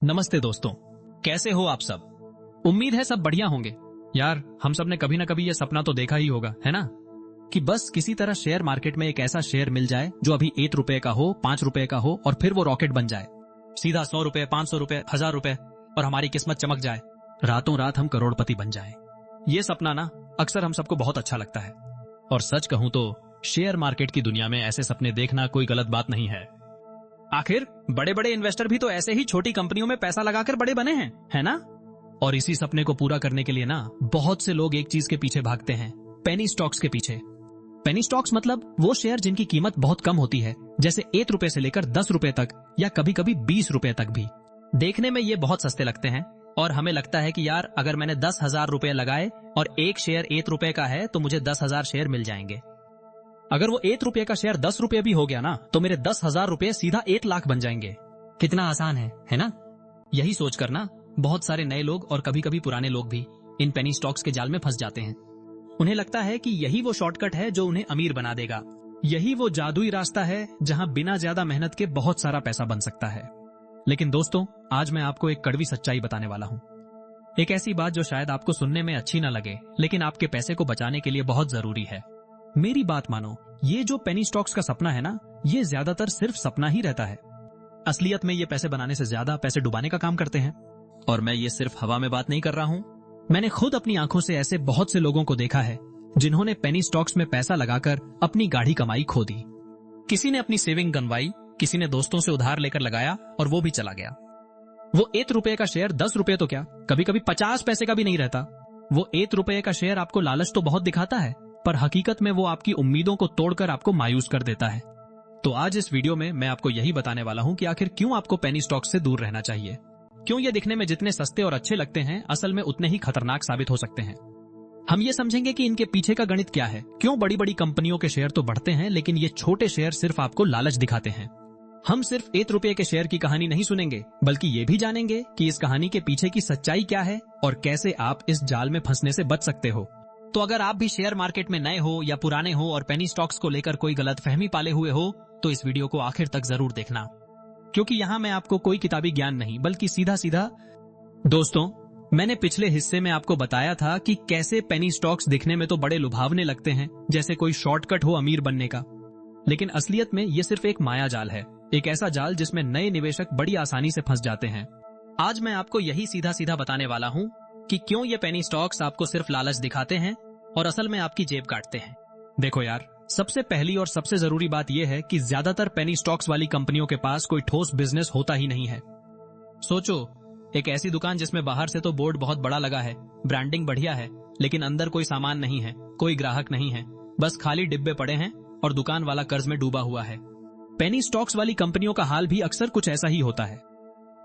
नमस्ते दोस्तों, कैसे हो आप सब। उम्मीद है सब बढ़िया होंगे। यार, हम सब ने कभी ना कभी ये सपना तो देखा ही होगा, है ना, कि बस किसी तरह शेयर मार्केट में एक ऐसा शेयर मिल जाए जो अभी 1 रुपए का हो, 5 रुपए का हो और फिर वो रॉकेट बन जाए, सीधा 100 रुपए, 500 रुपए, 1000 रुपए और हमारी किस्मत चमक जाए, रातों रात हम करोड़पति बन जाए। ये सपना ना अक्सर हम सबको बहुत अच्छा लगता है और सच कहूं तो शेयर मार्केट की दुनिया में ऐसे सपने देखना कोई गलत बात नहीं है। आखिर बड़े बड़े इन्वेस्टर भी तो ऐसे ही छोटी कंपनियों में पैसा लगाकर बड़े बने हैं, है ना। और इसी सपने को पूरा करने के लिए ना बहुत से लोग एक चीज के पीछे भागते हैं, पेनी स्टॉक्स के पीछे। पेनी स्टॉक्स मतलब वो शेयर जिनकी कीमत बहुत कम होती है, जैसे 1 रुपए से लेकर 10 रुपए तक या कभी कभी 20 रुपए तक भी। देखने में ये बहुत सस्ते लगते हैं और हमें लगता है कि यार अगर मैंने 10,000 रुपए लगाए और एक शेयर 1 रुपए का है तो मुझे 10,000 शेयर मिल जाएंगे। अगर वो 1 रुपए का शेयर 10 रुपए भी हो गया ना तो मेरे 10,000 रुपए सीधा 1 लाख बन जाएंगे। कितना आसान है ना। यही सोचकर ना बहुत सारे नए लोग और कभी कभी पुराने लोग भी इन पेनी स्टॉक्स के जाल में फंस जाते हैं। उन्हें लगता है कि यही वो शॉर्टकट है जो उन्हें अमीर बना देगा, यही वो जादुई रास्ता है जहां बिना ज्यादा मेहनत के बहुत सारा पैसा बन सकता है। लेकिन दोस्तों, आज मैं आपको एक कड़वी सच्चाई बताने वाला हूं, एक ऐसी बात जो शायद आपको सुनने में अच्छी ना लगे लेकिन आपके पैसे को बचाने के लिए बहुत जरूरी है। मेरी बात मानो, ये जो पेनी स्टॉक्स का सपना है ना, ये ज्यादातर सिर्फ सपना ही रहता है। असलियत में ये पैसे बनाने से ज्यादा पैसे डुबाने का काम करते हैं। और मैं ये सिर्फ हवा में बात नहीं कर रहा हूं, मैंने खुद अपनी आंखों से ऐसे बहुत से लोगों को देखा है जिन्होंने पेनी स्टॉक्स में पैसा लगाकर अपनी गाढ़ी कमाई खो दी। किसी ने अपनी सेविंग गंवाई, किसी ने दोस्तों से उधार लेकर लगाया और वो भी चला गया। वो 1 रुपए का शेयर 10 रुपए तो क्या, कभी कभी 50 पैसे का भी नहीं रहता। वो 1 रुपए का शेयर आपको लालच तो बहुत दिखाता है, पर हकीकत में वो आपकी उम्मीदों को तोड़कर आपको मायूस कर देता है। तो आज इस वीडियो में मैं आपको यही बताने वाला हूं कि आखिर क्यों आपको पेनी स्टॉक्स से दूर रहना चाहिए, क्यों ये दिखने में जितने सस्ते और अच्छे लगते हैं असल में उतने ही खतरनाक साबित हो सकते हैं। हम ये समझेंगे कि इनके पीछे का गणित क्या है, क्यों बड़ी बड़ी कंपनियों के शेयर तो बढ़ते हैं लेकिन ये छोटे शेयर सिर्फ आपको लालच दिखाते हैं। हम सिर्फ 1 रुपए के शेयर की कहानी नहीं सुनेंगे, बल्कि ये भी जानेंगे कि इस कहानी के पीछे की सच्चाई क्या है और कैसे आप इस जाल में फंसने से बच सकते हो। तो अगर आप भी शेयर मार्केट में नए हो या पुराने हो और पेनी स्टॉक्स को लेकर कोई गलतफहमी पाले हुए हो तो इस वीडियो को आखिर तक जरूर देखना, क्योंकि यहाँ मैं आपको कोई किताबी ज्ञान नहीं बल्कि सीधा सीधा। दोस्तों, मैंने पिछले हिस्से में आपको बताया था कि कैसे पेनी स्टॉक्स दिखने में तो बड़े लुभावने लगते हैं, जैसे कोई शॉर्टकट हो अमीर बनने का, लेकिन असलियत में ये सिर्फ एक माया जाल है, एक ऐसा जाल जिसमें नए निवेशक बड़ी आसानी से फंस जाते हैं। आज मैं आपको यही सीधा सीधा बताने वाला हूं कि क्यों ये पेनी स्टॉक्स आपको सिर्फ लालच दिखाते हैं और असल में आपकी जेब काटते हैं। देखो यार, सबसे पहली और सबसे जरूरी बात यह है कि ज्यादातर पेनी स्टॉक्स वाली कंपनियों के पास कोई ठोस बिजनेस होता ही नहीं है। सोचो, एक ऐसी दुकान जिसमें बाहर से तो बोर्ड बहुत बड़ा लगा है, ब्रांडिंग बढ़िया है, लेकिन अंदर कोई सामान नहीं है, कोई ग्राहक नहीं है, बस खाली डिब्बे पड़े हैं और दुकान वाला कर्ज में डूबा हुआ है। पेनी स्टॉक्स वाली कंपनियों का हाल भी अक्सर कुछ ऐसा ही होता है।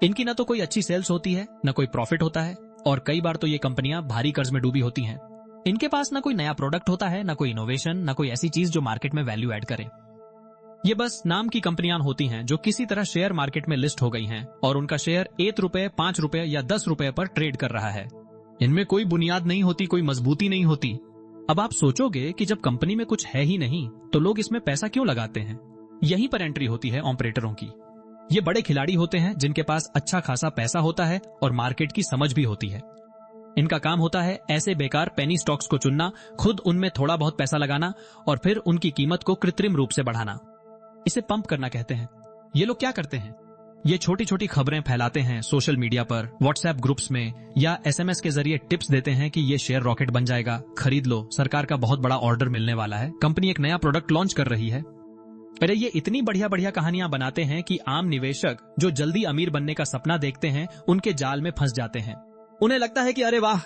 इनकी ना तो कोई अच्छी सेल्स होती है, ना कोई प्रॉफिट होता है और कई बार तो ये कंपनियां भारी कर्ज में डूबी होती हैं। इनके पास ना कोई नया प्रोडक्ट होता है, ना कोई इनोवेशन, ना कोई ऐसी चीज जो मार्केट में वैल्यू ऐड करे। ये बस नाम की कंपनियां होती हैं जो किसी तरह शेयर मार्केट में लिस्ट हो गई हैं और उनका शेयर 1 रुपए, 5 रुपए या 10 रुपए पर ट्रेड कर रहा है। इनमें कोई बुनियाद नहीं होती, कोई मजबूती नहीं होती। अब आप सोचोगे कि जब कंपनी में कुछ है ही नहीं तो लोग इसमें पैसा क्यों लगाते हैं। यहीं पर एंट्री होती है ऑपरेटरों की। ये बड़े खिलाड़ी होते हैं जिनके पास अच्छा खासा पैसा होता है और मार्केट की समझ भी होती है। इनका काम होता है ऐसे बेकार पेनी स्टॉक्स को चुनना, खुद उनमें थोड़ा बहुत पैसा लगाना और फिर उनकी कीमत को कृत्रिम रूप से बढ़ाना। इसे पंप करना कहते हैं। ये लोग क्या करते हैं, ये छोटी छोटी खबरें फैलाते हैं सोशल मीडिया पर, व्हाट्सएप ग्रुप्स में या एसएमएस के जरिए टिप्स देते हैं कि ये शेयर रॉकेट बन जाएगा, खरीद लो, सरकार का बहुत बड़ा ऑर्डर मिलने वाला है, कंपनी एक नया प्रोडक्ट लॉन्च कर रही है। अरे ये इतनी बढ़िया बढ़िया कहानियां बनाते हैं कि आम निवेशक जो जल्दी अमीर बनने का सपना देखते हैं उनके जाल में फंस जाते हैं। उन्हें लगता है कि अरे वाह,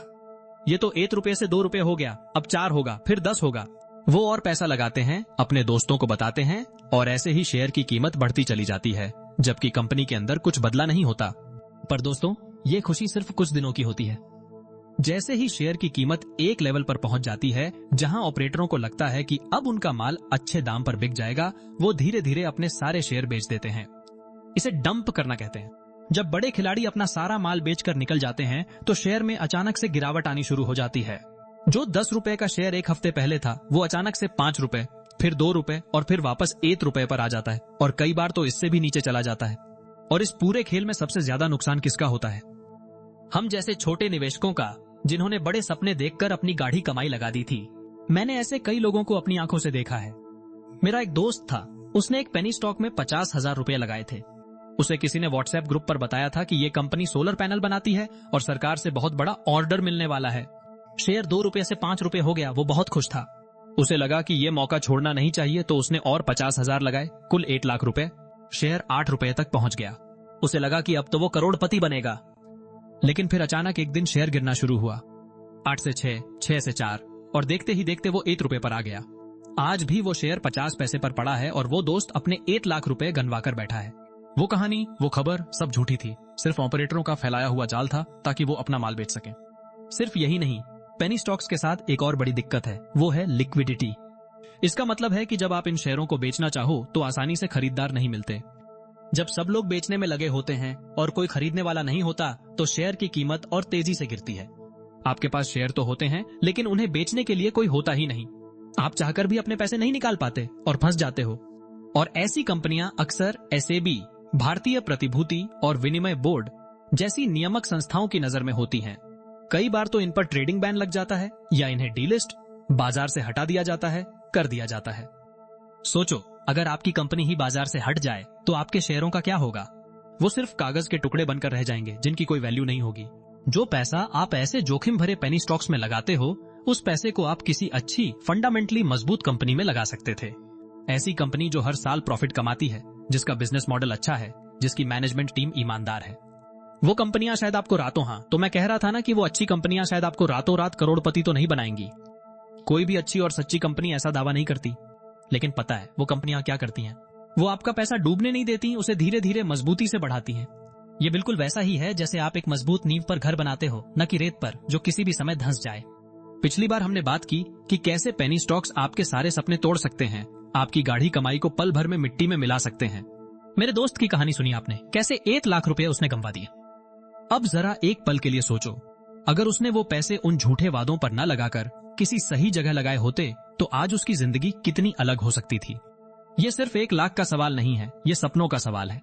ये तो 1 रुपए से 2 रुपए हो गया, अब 4 होगा, फिर 10 होगा। वो और पैसा लगाते हैं, अपने दोस्तों को बताते हैं और ऐसे ही शेयर की कीमत बढ़ती चली जाती है, जबकि कंपनी के अंदर कुछ बदला नहीं होता। पर दोस्तों, ये खुशी सिर्फ कुछ दिनों की होती है। जैसे ही शेयर की कीमत एक लेवल पर पहुंच जाती है जहां ऑपरेटरों को लगता है कि अब उनका माल अच्छे दाम पर बिक जाएगा, वो धीरे धीरे अपने सारे शेयर बेच देते हैं। इसे डंप करना कहते हैं। जब बड़े खिलाड़ी अपना सारा माल बेचकर निकल जाते हैं तो शेयर में अचानक से गिरावट आनी शुरू हो जाती है। जो 10 रुपए का शेयर एक हफ्ते पहले था वो अचानक से 5 रुपए, फिर 2 रुपए और फिर वापस 1 रुपए पर आ जाता है और कई बार तो इससे भी नीचे चला जाता है। और इस पूरे खेल में सबसे ज्यादा नुकसान किसका होता है? हम जैसे छोटे निवेशकों का, जिन्होंने बड़े सपने देखकर अपनी गाढ़ी कमाई लगा दी थी। मैंने ऐसे कई लोगों को अपनी आंखों से देखा है। मेरा एक दोस्त था, उसने एक पेनी स्टॉक में 50,000 रुपए लगाए थे। उसे किसी ने व्हाट्सएप ग्रुप पर बताया था कि यह कंपनी सोलर पैनल बनाती है और सरकार से बहुत बड़ा ऑर्डर मिलने वाला है। शेयर 2 रुपए से 5 रुपए हो गया। वो बहुत खुश था। उसे लगा कि यह मौका छोड़ना नहीं चाहिए, तो उसने और 50,000 लगाए, कुल 8 लाख रुपए। शेयर 8 रुपए तक पहुंच गया। उसे लगा कि अब तो वो करोड़पति बनेगा। लेकिन फिर अचानक एक दिन शेयर गिरना शुरू हुआ। 8 से 6, 6 से 4, और देखते ही देखते वो 1 रुपए पर आ गया। आज भी वो शेयर 50 पैसे पर पड़ा है और वो दोस्त अपने 8 लाख रुपए गंवा कर बैठा है। वो कहानी, वो खबर सब झूठी थी। सिर्फ ऑपरेटरों का फैलाया हुआ जाल था ताकि वो अपना माल बेच सके। सिर्फ यही नहीं, पेनी स्टॉक्स के साथ एक और बड़ी दिक्कत है, वो है लिक्विडिटी। इसका मतलब है कि जब आप इन शेयरों को बेचना चाहो तो आसानी से खरीदार नहीं मिलते। जब सब लोग बेचने में लगे होते हैं और कोई खरीदने वाला नहीं होता, तो शेयर की कीमत और तेजी से गिरती है। आपके पास शेयर तो होते हैं, लेकिन उन्हें बेचने के लिए कोई होता ही नहीं। आप चाहकर भी अपने पैसे नहीं निकाल पाते और फंस जाते हो। और ऐसी कंपनियां अक्सर SEBI, भारतीय प्रतिभूति और विनिमय बोर्ड जैसी नियामक संस्थाओं की नजर में होती हैं। कई बार तो इन पर ट्रेडिंग बैन लग जाता है या इन्हें डीलिस्ट, बाजार से हटा दिया जाता है, कर दिया जाता है। सोचो, अगर आपकी कंपनी ही बाजार से हट जाए तो आपके शेयरों का क्या होगा? वो सिर्फ कागज के टुकड़े बनकर रह जाएंगे, जिनकी कोई वैल्यू नहीं होगी। जो पैसा आप ऐसे जोखिम भरे पेनी स्टॉक्स में लगाते हो, उस पैसे को आप किसी अच्छी फंडामेंटली मजबूत कंपनी में लगा सकते थे। ऐसी कंपनी जो हर साल प्रॉफिट कमाती है, जिसका बिजनेस मॉडल अच्छा है, जिसकी मैनेजमेंट टीम ईमानदार है। वो कंपनियां शायद आपको तो मैं कह रहा था ना कि वो अच्छी कंपनियां शायद आपको रातों रात करोड़पति तो नहीं बनाएंगी। कोई भी अच्छी और सच्ची कंपनी ऐसा दावा नहीं करती। लेकिन पता है वो कंपनियां क्या करती हैं? वो आपका पैसा डूबने नहीं देती, उसे धीरे धीरे मजबूती से बढ़ाती हैं। ये बिल्कुल वैसा ही है जैसे आप एक मजबूत नींव पर घर बनाते हो, न कि रेत पर जो किसी भी समय धंस जाए। पिछली बार हमने बात की कि कैसे पेनी स्टॉक्स आपके सारे सपने तोड़ सकते हैं, आपकी गाढ़ी कमाई को पल भर में मिट्टी में मिला सकते हैं। मेरे दोस्त की कहानी सुनी आपने, कैसे 1 लाख रुपए उसने गंवा दिए। अब जरा एक पल के लिए सोचो, अगर उसने वो पैसे उन झूठे वादों पर न लगाकर किसी सही जगह लगाए होते तो आज उसकी जिंदगी कितनी अलग हो सकती थी। ये सिर्फ 1 लाख का सवाल नहीं है, ये सपनों का सवाल है।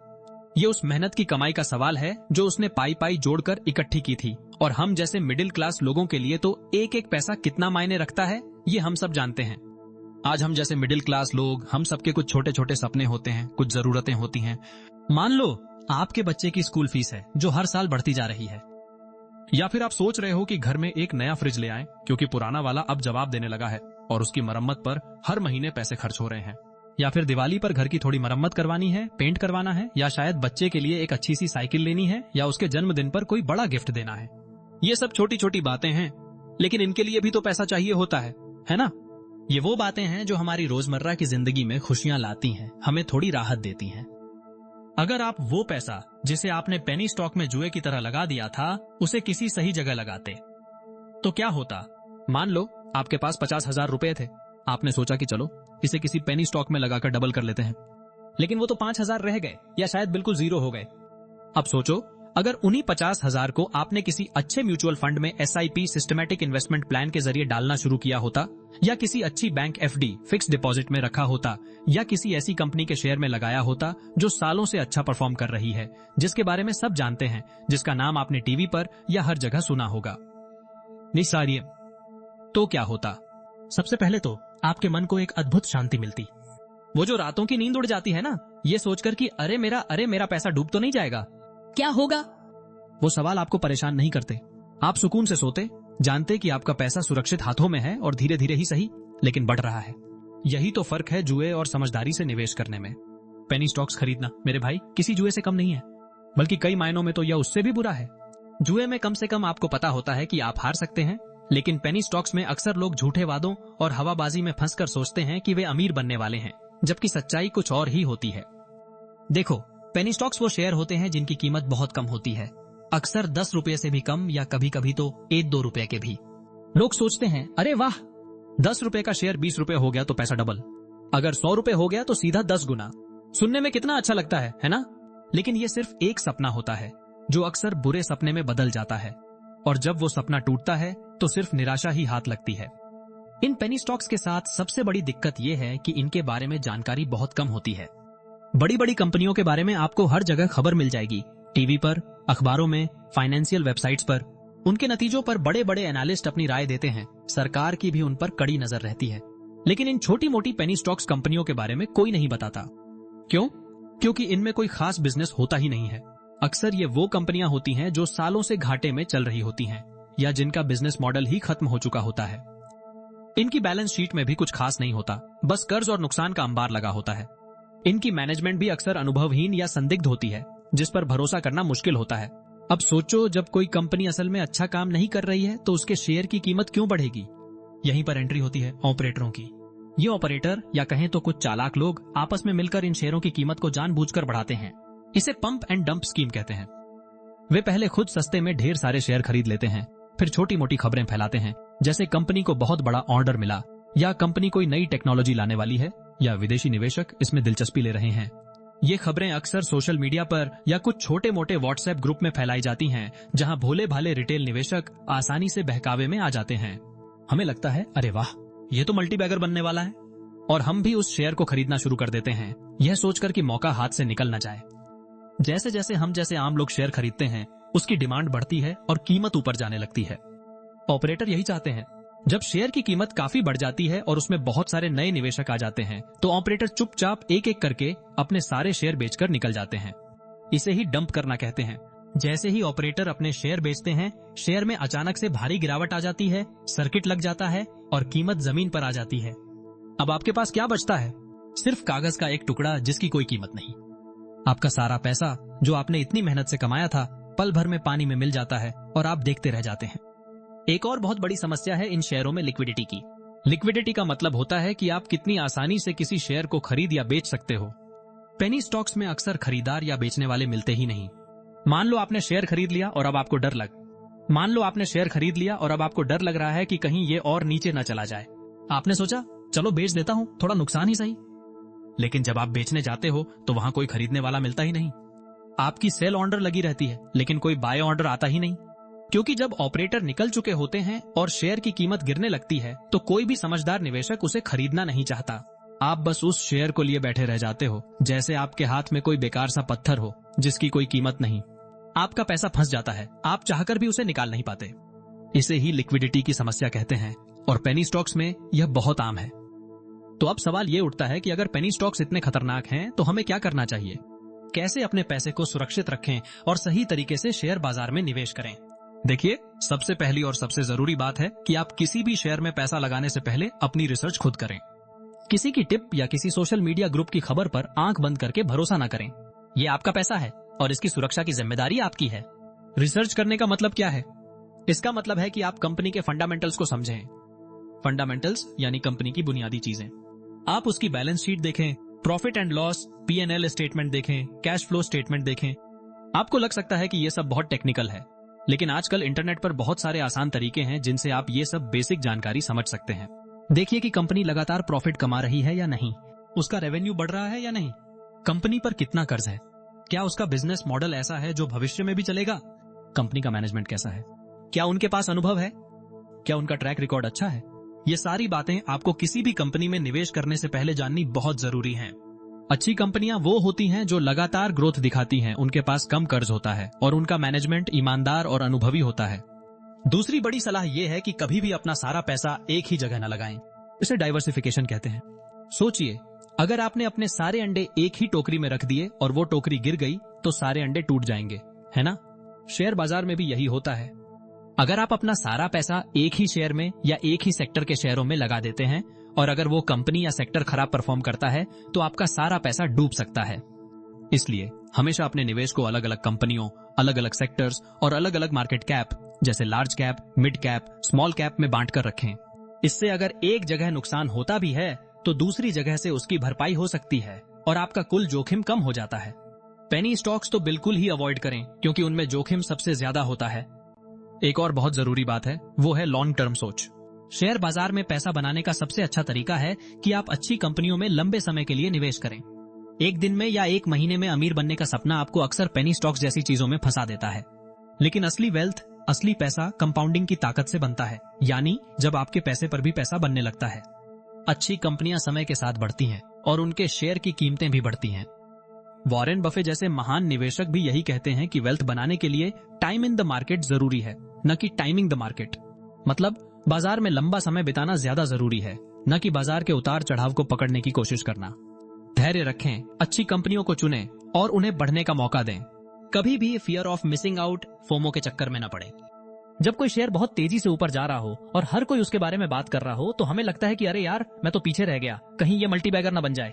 ये उस मेहनत की कमाई का सवाल है जो उसने पाई पाई जोड़कर इकट्ठी की थी। और हम जैसे मिडिल क्लास लोगों के लिए तो एक एक पैसा कितना मायने रखता है, ये हम सब जानते हैं। आज हम जैसे मिडिल क्लास लोग, हम सबके कुछ छोटे छोटे सपने होते हैं, कुछ जरूरतें होती हैं। मान लो आपके बच्चे की स्कूल फीस है जो हर साल बढ़ती जा रही है, या फिर आप सोच रहे हो कि घर में एक नया फ्रिज ले आएं क्योंकि पुराना वाला अब जवाब देने लगा है और उसकी मरम्मत पर हर महीने पैसे खर्च हो रहे हैं। या फिर दिवाली पर घर की थोड़ी मरम्मत करवानी है, पेंट करवाना है, या शायद बच्चे के लिए एक अच्छी सी साइकिल लेनी है, या उसके जन्मदिन पर कोई बड़ा गिफ्ट देना है। ये सब छोटी छोटी बातें हैं, लेकिन इनके लिए भी तो पैसा चाहिए होता है ना? ये वो बातें हैं जो हमारी रोजमर्रा की जिंदगी में खुशियां लाती हैं, हमें थोड़ी राहत देती हैं। अगर आप वो पैसा जिसे आपने पेनी स्टॉक में जुए की तरह लगा दिया था, उसे किसी सही जगह लगाते तो क्या होता? मान लो आपके पास 50,000 रुपए थे। आपने सोचा कि चलो इसे किसी पेनी स्टॉक में लगाकर डबल कर लेते हैं, लेकिन वो तो 5,000 रह गए या शायद बिल्कुल जीरो हो गए। अब सोचो, अगर उन्हीं 50,000 को आपने किसी अच्छे म्यूचुअल फंड में SIP सिस्टमैटिक इन्वेस्टमेंट प्लान के जरिए डालना शुरू किया होता, या किसी अच्छी बैंक FD फिक्स डिपॉजिट में रखा होता, या किसी ऐसी कंपनी के शेयर में लगाया होता जो सालों से अच्छा परफॉर्म कर रही है, जिसके बारे में सब जानते हैं, जिसका नाम आपने टीवी पर या हर जगह सुना होगा, निसारिये, तो क्या होता? सबसे पहले तो आपके मन को एक अद्भुत शांति मिलती। वो जो रातों की नींद उड़ जाती है ना, ये सोचकर कि अरे मेरा पैसा डूब तो नहीं जाएगा, क्या होगा, वो सवाल आपको परेशान नहीं करते। आप सुकून से सोते, जानते कि आपका पैसा सुरक्षित हाथों में है और धीरे धीरे ही सही, लेकिन बढ़ रहा है। यही तो फर्क है जुए और समझदारी से निवेश करने में। पेनी स्टॉक्स खरीदना मेरे भाई किसी जुए से कम नहीं है, बल्कि कई मायनों में तो यह उससे भी बुरा है। जुए में कम से कम आपको पता होता है कि आप हार सकते हैं, लेकिन पेनी स्टॉक्स में अक्सर लोग झूठे वादों और हवाबाजी में फंसकर सोचते हैं कि वे अमीर बनने वाले हैं, जबकि सच्चाई कुछ और ही होती है। देखो, पेनी स्टॉक्स वो शेयर होते हैं जिनकी कीमत बहुत कम होती है, अक्सर 10 रुपए से भी कम, या कभी कभी तो 1-2 रुपए के भी। लोग सोचते हैं अरे वाह, 10 रुपए का शेयर 20 रुपए हो गया तो पैसा डबल, अगर 100 रुपए हो गया तो सीधा 10 गुना। सुनने में कितना अच्छा लगता है ना? लेकिन ये सिर्फ एक सपना होता है जो अक्सर बुरे सपने में बदल जाता है, और जब वो सपना टूटता है तो सिर्फ निराशा ही हाथ लगती है। इन पेनी स्टॉक्स के साथ सबसे बड़ी दिक्कत यह है कि इनके बारे में जानकारी बहुत कम होती है। बड़ी बड़ी कंपनियों के बारे में आपको हर जगह खबर मिल जाएगी, टीवी पर, अखबारों में, फाइनेंशियल वेबसाइट्स पर। उनके नतीजों पर बड़े बड़े एनालिस्ट अपनी राय देते हैं, सरकार की भी उन पर कड़ी नजर रहती है। लेकिन इन छोटी मोटी पेनी स्टॉक्स कंपनियों के बारे में कोई नहीं बताता। क्यों? क्योंकि इनमें कोई खास बिजनेस होता ही नहीं है। अक्सर ये वो कंपनियां होती हैं जो सालों से घाटे में चल रही होती हैं या जिनका बिजनेस मॉडल ही खत्म हो चुका होता है। इनकी बैलेंस शीट में भी कुछ खास नहीं होता, बस कर्ज और नुकसान का अंबार लगा होता है। इनकी मैनेजमेंट भी अक्सर अनुभवहीन या संदिग्ध होती है, जिस पर भरोसा करना मुश्किल होता है। अब सोचो, जब कोई कंपनी असल में अच्छा काम नहीं कर रही है तो उसके शेयर की कीमत क्यों बढ़ेगी? यहीं पर एंट्री होती है ऑपरेटरों की। ये ऑपरेटर, या कहें तो कुछ चालाक लोग, आपस में मिलकर इन शेयरों की कीमत को जानबूझकर बढ़ाते हैं। इसे पंप एंड डंप स्कीम कहते हैं। वे पहले खुद सस्ते में ढेर सारे शेयर खरीद लेते हैं, फिर छोटी मोटी खबरें फैलाते हैं, जैसे कंपनी को बहुत बड़ा ऑर्डर मिला, या कंपनी कोई नई टेक्नोलॉजी लाने वाली है, या विदेशी निवेशक इसमें दिलचस्पी ले रहे हैं। ये खबरें अक्सर सोशल मीडिया पर या कुछ छोटे मोटे व्हाट्सएप ग्रुप में फैलाई जाती हैं, जहां भोले भाले रिटेल निवेशक आसानी से बहकावे में आ जाते हैं। हमें लगता है, अरे वाह, ये तो मल्टीबैगर बनने वाला है, और हम भी उस शेयर को खरीदना शुरू कर देते हैं, यह सोचकर कि मौका हाथ से निकल न जाए। जैसे जैसे हम जैसे आम लोग शेयर खरीदते हैं, उसकी डिमांड बढ़ती है और कीमत ऊपर जाने लगती है। ऑपरेटर यही चाहते हैं। जब शेयर की कीमत काफी बढ़ जाती है और उसमें बहुत सारे नए निवेशक आ जाते हैं, तो ऑपरेटर चुपचाप एक एक करके अपने सारे शेयर बेचकर निकल जाते हैं। इसे ही डंप करना कहते हैं। जैसे ही ऑपरेटर अपने शेयर बेचते हैं, शेयर में अचानक से भारी गिरावट आ जाती है, सर्किट लग जाता है और कीमत जमीन पर आ जाती है। अब आपके पास क्या बचता है? सिर्फ कागज का एक टुकड़ा जिसकी कोई कीमत नहीं। आपका सारा पैसा जो आपने इतनी मेहनत से कमाया था, पल भर में पानी में मिल जाता है और आप देखते रह जाते हैं। एक और बहुत बड़ी समस्या है इन शेयरों में लिक्विडिटी की। लिक्विडिटी का मतलब होता है कि आप कितनी आसानी से किसी शेयर को खरीद या बेच सकते हो। पेनी स्टॉक्स में अक्सर खरीदार या बेचने वाले मिलते ही नहीं। मान लो आपने शेयर खरीद लिया और अब आपको डर लग रहा है कि कहीं ये और नीचे न चला जाए। आपने सोचा, चलो बेच देता हूं, थोड़ा नुकसान ही सही। लेकिन जब आप बेचने जाते हो तो वहां कोई खरीदने वाला मिलता ही नहीं। आपकी सेल ऑर्डर लगी रहती है, लेकिन कोई बाय ऑर्डर आता ही नहीं। क्योंकि जब ऑपरेटर निकल चुके होते हैं और शेयर की कीमत गिरने लगती है, तो कोई भी समझदार निवेशक उसे खरीदना नहीं चाहता। आप बस उस शेयर को लिए बैठे रह जाते हो, जैसे आपके हाथ में कोई बेकार सा पत्थर हो जिसकी कोई कीमत नहीं। आपका पैसा फंस जाता है, आप चाहकर भी उसे निकाल नहीं पाते। इसे ही लिक्विडिटी की समस्या कहते हैं, और पेनी स्टॉक्स में यह बहुत आम है। तो अब सवाल ये उठता है कि अगर पेनी स्टॉक्स इतने खतरनाक हैं, तो हमें क्या करना चाहिए? कैसे अपने पैसे को सुरक्षित रखें और सही तरीके से शेयर बाजार में निवेश करें? देखिए, सबसे पहली और सबसे जरूरी बात है कि आप किसी भी शेयर में पैसा लगाने से पहले अपनी रिसर्च खुद करें। किसी की टिप या किसी सोशल मीडिया ग्रुप की खबर पर आंख बंद करके भरोसा न करें। ये आपका पैसा है और इसकी सुरक्षा की जिम्मेदारी आपकी है। रिसर्च करने का मतलब क्या है? इसका मतलब है कि आप कंपनी के फंडामेंटल्स को समझें। फंडामेंटल्स यानी कंपनी की बुनियादी चीजें। आप उसकी बैलेंस शीट देखें, profit and loss, P&L statement देखें, कैश फ्लो स्टेटमेंट देखें। आपको लग सकता है कि ये सब बहुत टेक्निकल है, लेकिन आजकल इंटरनेट पर बहुत सारे आसान तरीके हैं जिनसे आप ये सब बेसिक जानकारी समझ सकते हैं। देखिए कि कंपनी लगातार प्रॉफिट कमा रही है या नहीं, उसका रेवेन्यू बढ़ रहा है या नहीं, कंपनी पर कितना कर्ज है, क्या उसका बिजनेस मॉडल ऐसा है जो भविष्य में भी चलेगा, कंपनी का मैनेजमेंट कैसा है, क्या उनके पास अनुभव है, क्या उनका ट्रैक रिकॉर्ड अच्छा है। ये सारी बातें आपको किसी भी कंपनी में निवेश करने से पहले जाननी बहुत जरूरी हैं। अच्छी कंपनियां वो होती हैं जो लगातार ग्रोथ दिखाती हैं, उनके पास कम कर्ज होता है और उनका मैनेजमेंट ईमानदार और अनुभवी होता है। दूसरी बड़ी सलाह यह है कि कभी भी अपना सारा पैसा एक ही जगह न लगाएं। इसे डाइवर्सिफिकेशन कहते हैं। सोचिए, अगर आपने अपने सारे अंडे एक ही टोकरी में रख दिए और वो टोकरी गिर गई तो सारे अंडे टूट जाएंगे, है ना? शेयर बाजार में भी यही होता है। अगर आप अपना सारा पैसा एक ही शेयर में या एक ही सेक्टर के शेयरों में लगा देते हैं और अगर वो कंपनी या सेक्टर खराब परफॉर्म करता है तो आपका सारा पैसा डूब सकता है। इसलिए हमेशा अपने निवेश को अलग अलग कंपनियों, अलग अलग सेक्टर्स और अलग अलग मार्केट कैप जैसे large cap, mid cap, small cap में बांट कर रखें। इससे अगर एक जगह नुकसान होता भी है तो दूसरी जगह से उसकी भरपाई हो सकती है और आपका कुल जोखिम कम हो जाता है। पेनी स्टॉक्स तो बिल्कुल ही अवॉइड करें क्योंकि उनमें जोखिम सबसे ज्यादा होता है। एक और बहुत जरूरी बात है, वो है लॉन्ग टर्म सोच। शेयर बाजार में पैसा बनाने का सबसे अच्छा तरीका है कि आप अच्छी कंपनियों में लंबे समय के लिए निवेश करें। एक दिन में या एक महीने में अमीर बनने का सपना आपको अक्सर पेनी स्टॉक्स जैसी चीजों में फंसा देता है, लेकिन असली वेल्थ, असली पैसा कंपाउंडिंग की ताकत से बनता है, यानी जब आपके पैसे पर भी पैसा बनने लगता है। अच्छी कंपनियां समय के साथ बढ़ती हैं और उनके शेयर की कीमतें भी बढ़ती हैं। वॉरेन बफे जैसे महान निवेशक भी यही कहते हैं कि वेल्थ बनाने के लिए टाइम इन द मार्केट जरूरी है, न कि टाइमिंग द मार्केट। मतलब बाजार में लंबा समय बिताना ज्यादा जरूरी है, न कि बाजार के उतार चढ़ाव को पकड़ने की कोशिश करना। धैर्य रखें, अच्छी कंपनियों को चुनें और उन्हें बढ़ने का मौका दें। कभी भी fear of missing out, FOMO के चक्कर में न पड़े। जब कोई शेयर बहुत तेजी से ऊपर जा रहा हो और हर कोई उसके बारे में बात कर रहा हो तो हमें लगता है कि अरे यार, मैं तो पीछे रह गया, कहीं ये मल्टीबैगर न बन जाए,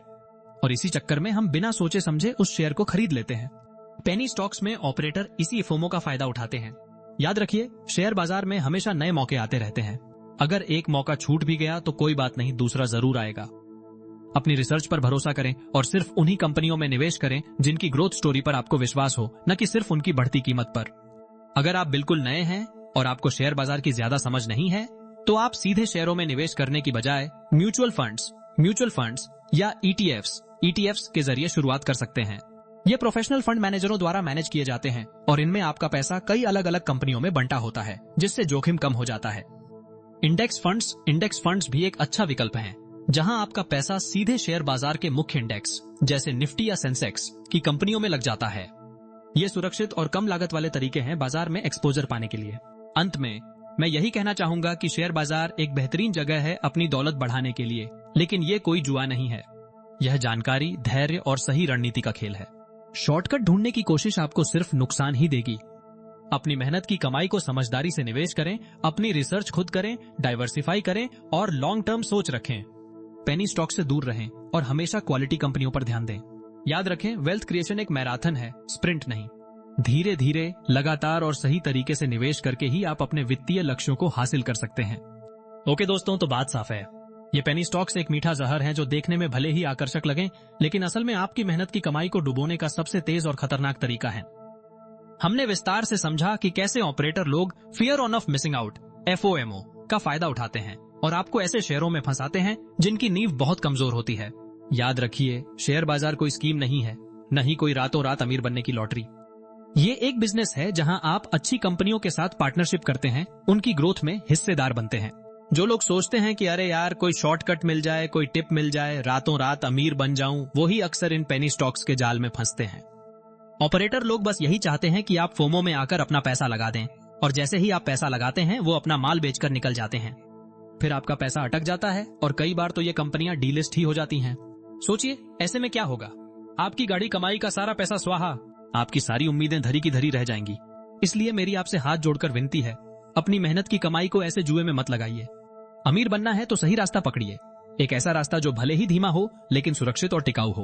और इसी चक्कर में हम बिना सोचे समझे उस शेयर को खरीद लेते हैं। पेनी स्टॉक्स में ऑपरेटर इसी फोमो का फायदा उठाते हैं। याद रखिए, शेयर बाजार में हमेशा नए मौके आते रहते हैं। अगर एक मौका छूट भी गया तो कोई बात नहीं, दूसरा जरूर आएगा। अपनी रिसर्च पर भरोसा करें और सिर्फ उन्हीं कंपनियों में निवेश करें जिनकी ग्रोथ स्टोरी पर आपको विश्वास हो, न कि सिर्फ उनकी बढ़ती कीमत पर। अगर आप बिल्कुल नए हैं और आपको शेयर बाजार की ज्यादा समझ नहीं है, तो आप सीधे शेयरों में निवेश करने की बजाय म्यूचुअल फंड्स या ईटीएफ्स के जरिए शुरुआत कर सकते हैं। ये प्रोफेशनल फंड मैनेजरों द्वारा मैनेज किए जाते हैं और इनमें आपका पैसा कई अलग अलग कंपनियों में बंटा होता है, जिससे जोखिम कम हो जाता है। इंडेक्स फंड्स भी एक अच्छा विकल्प है, जहां आपका पैसा सीधे शेयर बाजार के मुख्य इंडेक्स जैसे निफ्टी या सेंसेक्स की कंपनियों में लग जाता है। ये सुरक्षित और कम लागत वाले तरीके हैं बाजार में एक्सपोजर पाने के लिए। अंत में मैं यही कहना चाहूंगा कि शेयर बाजार एक बेहतरीन जगह है अपनी दौलत बढ़ाने के लिए, लेकिन ये कोई जुआ नहीं है। यह जानकारी, धैर्य और सही रणनीति का खेल है। शॉर्टकट ढूंढने की कोशिश आपको सिर्फ नुकसान ही देगी। अपनी मेहनत की कमाई को समझदारी से निवेश करें, अपनी रिसर्च खुद करें, डाइवर्सिफाई करें और लॉन्ग टर्म सोच रखें। पेनी स्टॉक से दूर रहें और हमेशा क्वालिटी कंपनियों पर ध्यान दें। याद रखें, वेल्थ क्रिएशन एक मैराथन है, स्प्रिंट नहीं। धीरे धीरे, लगातार और सही तरीके से निवेश करके ही आप अपने वित्तीय लक्ष्यों को हासिल कर सकते हैं। ओके दोस्तों, तो बात साफ है, ये पेनी स्टॉक्स एक मीठा जहर है जो देखने में भले ही आकर्षक लगें, लेकिन असल में आपकी मेहनत की कमाई को डुबोने का सबसे तेज और खतरनाक तरीका है। हमने विस्तार से समझा कि कैसे ऑपरेटर लोग fear of missing out, FOMO का फायदा उठाते हैं और आपको ऐसे शेयरों में फंसाते हैं जिनकी नींव बहुत कमजोर होती है। याद रखिए, शेयर बाजार कोई स्कीम नहीं है, न ही कोई रातों रात अमीर बनने की लॉटरी। ये एक बिजनेस है जहां आप अच्छी कंपनियों के साथ पार्टनरशिप करते हैं, उनकी ग्रोथ में हिस्सेदार बनते हैं। जो लोग सोचते हैं कि अरे यार, कोई शॉर्टकट मिल जाए, कोई टिप मिल जाए, रातों रात अमीर बन जाऊं, वो ही अक्सर इन पेनी स्टॉक्स के जाल में फंसते हैं। ऑपरेटर लोग बस यही चाहते हैं कि आप फोमो में आकर अपना पैसा लगा दें, और जैसे ही आप पैसा लगाते हैं वो अपना माल बेचकर निकल जाते हैं। फिर आपका पैसा अटक जाता है और कई बार तो ये कंपनियां डीलिस्ट ही हो जाती हैं। सोचिए, ऐसे में क्या होगा? आपकी गाड़ी कमाई का सारा पैसा स्वाहा, आपकी सारी उम्मीदें धरी की धरी रह जाएंगी। इसलिए मेरी आपसे हाथ जोड़कर विनती है, अपनी मेहनत की कमाई को ऐसे जुए में मत लगाइए। अमीर बनना है तो सही रास्ता पकड़िए, एक ऐसा रास्ता जो भले ही धीमा हो लेकिन सुरक्षित और टिकाऊ हो।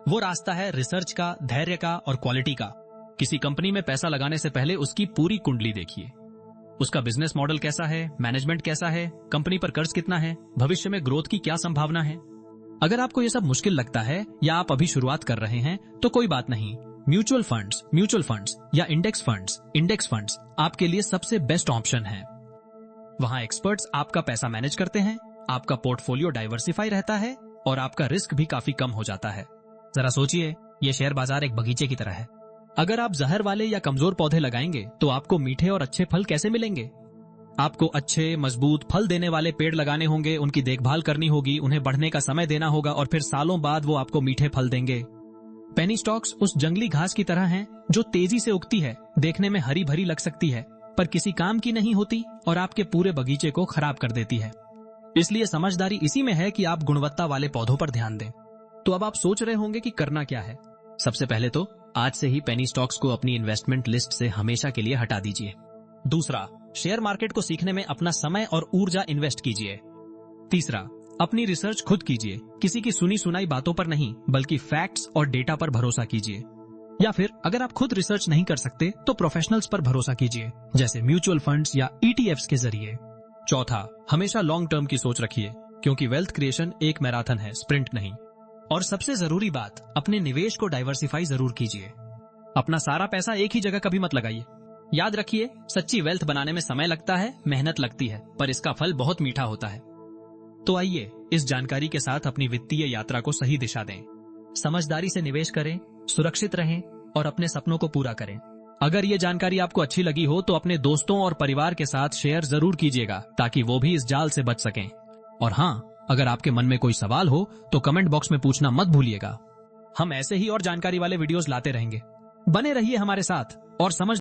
वो रास्ता है रिसर्च का, धैर्य का और क्वालिटी का। किसी कंपनी में पैसा लगाने से पहले उसकी पूरी कुंडली देखिए। उसका बिजनेस मॉडल कैसा है, मैनेजमेंट कैसा है, कंपनी पर कर्ज कितना है, भविष्य में ग्रोथ की क्या संभावना है। अगर आपको यह सब मुश्किल लगता है या आप अभी शुरुआत कर रहे हैं तो कोई बात नहीं, म्यूचुअल फंड्स या इंडेक्स फंड्स आपके लिए सबसे बेस्ट ऑप्शन है। वहां एक्सपर्ट्स आपका पैसा मैनेज करते हैं, आपका पोर्टफोलियो डाइवर्सिफाई रहता है और आपका रिस्क भी काफी कम हो जाता है। जरा सोचिए, ये शेयर बाजार एक बगीचे की तरह है। अगर आप जहर वाले या कमजोर पौधे लगाएंगे तो आपको मीठे और अच्छे फल कैसे मिलेंगे? आपको अच्छे मजबूत फल देने वाले पेड़ लगाने होंगे, उनकी देखभाल करनी होगी, उन्हें बढ़ने का समय देना होगा और फिर सालों बाद वो आपको मीठे फल देंगे। पेनी स्टॉक्स उस जंगली घास की तरह हैं जो तेजी से उगती है, देखने में हरी भरी लग सकती है पर किसी काम की नहीं होती और आपके पूरे बगीचे को खराब कर देती है। इसलिए समझदारी इसी में है कि आप गुणवत्ता वाले पौधों पर ध्यान दें। तो अब आप सोच रहे होंगे कि करना क्या है। सबसे पहले तो आज से ही पेनी स्टॉक्स को अपनी इन्वेस्टमेंट लिस्ट से हमेशा के लिए हटा दीजिए। दूसरा, शेयर मार्केट को सीखने में अपना समय और ऊर्जा इन्वेस्ट कीजिए। तीसरा, अपनी रिसर्च खुद कीजिए, किसी की सुनी सुनाई बातों पर नहीं बल्कि फैक्ट्स और डेटा पर भरोसा कीजिए। या फिर अगर आप खुद रिसर्च नहीं कर सकते तो प्रोफेशनल्स पर भरोसा कीजिए, जैसे म्यूचुअल फंड्स या ETFs के जरिए। चौथा, हमेशा लॉन्ग टर्म की सोच रखिए, क्योंकि वेल्थ क्रिएशन एक मैराथन है, स्प्रिंट नहीं। और सबसे जरूरी बात, अपने निवेश को डाइवर्सिफाई जरूर कीजिए। अपना सारा पैसा एक ही जगह कभी मत लगाइए। याद रखिए, सच्ची वेल्थ बनाने में समय लगता है, मेहनत लगती है, पर इसका फल बहुत मीठा होता है। तो आइए इस जानकारी के साथ अपनी वित्तीय यात्रा को सही दिशा दें। समझदारी से निवेश करें, सुरक्षित रहें और अपने सपनों को पूरा करें। अगर ये जानकारी आपको अच्छी लगी हो तो अपने दोस्तों और परिवार के साथ शेयर जरूर कीजिएगा ताकि वो भी इस जाल से बच सकें। और हाँ, अगर आपके मन में कोई सवाल हो तो कमेंट बॉक्स में पूछना मत भूलिएगा। हम ऐसे ही और जानकारी वाले वीडियोस लाते रहेंगे। बने रहिए हमारे साथ और समझ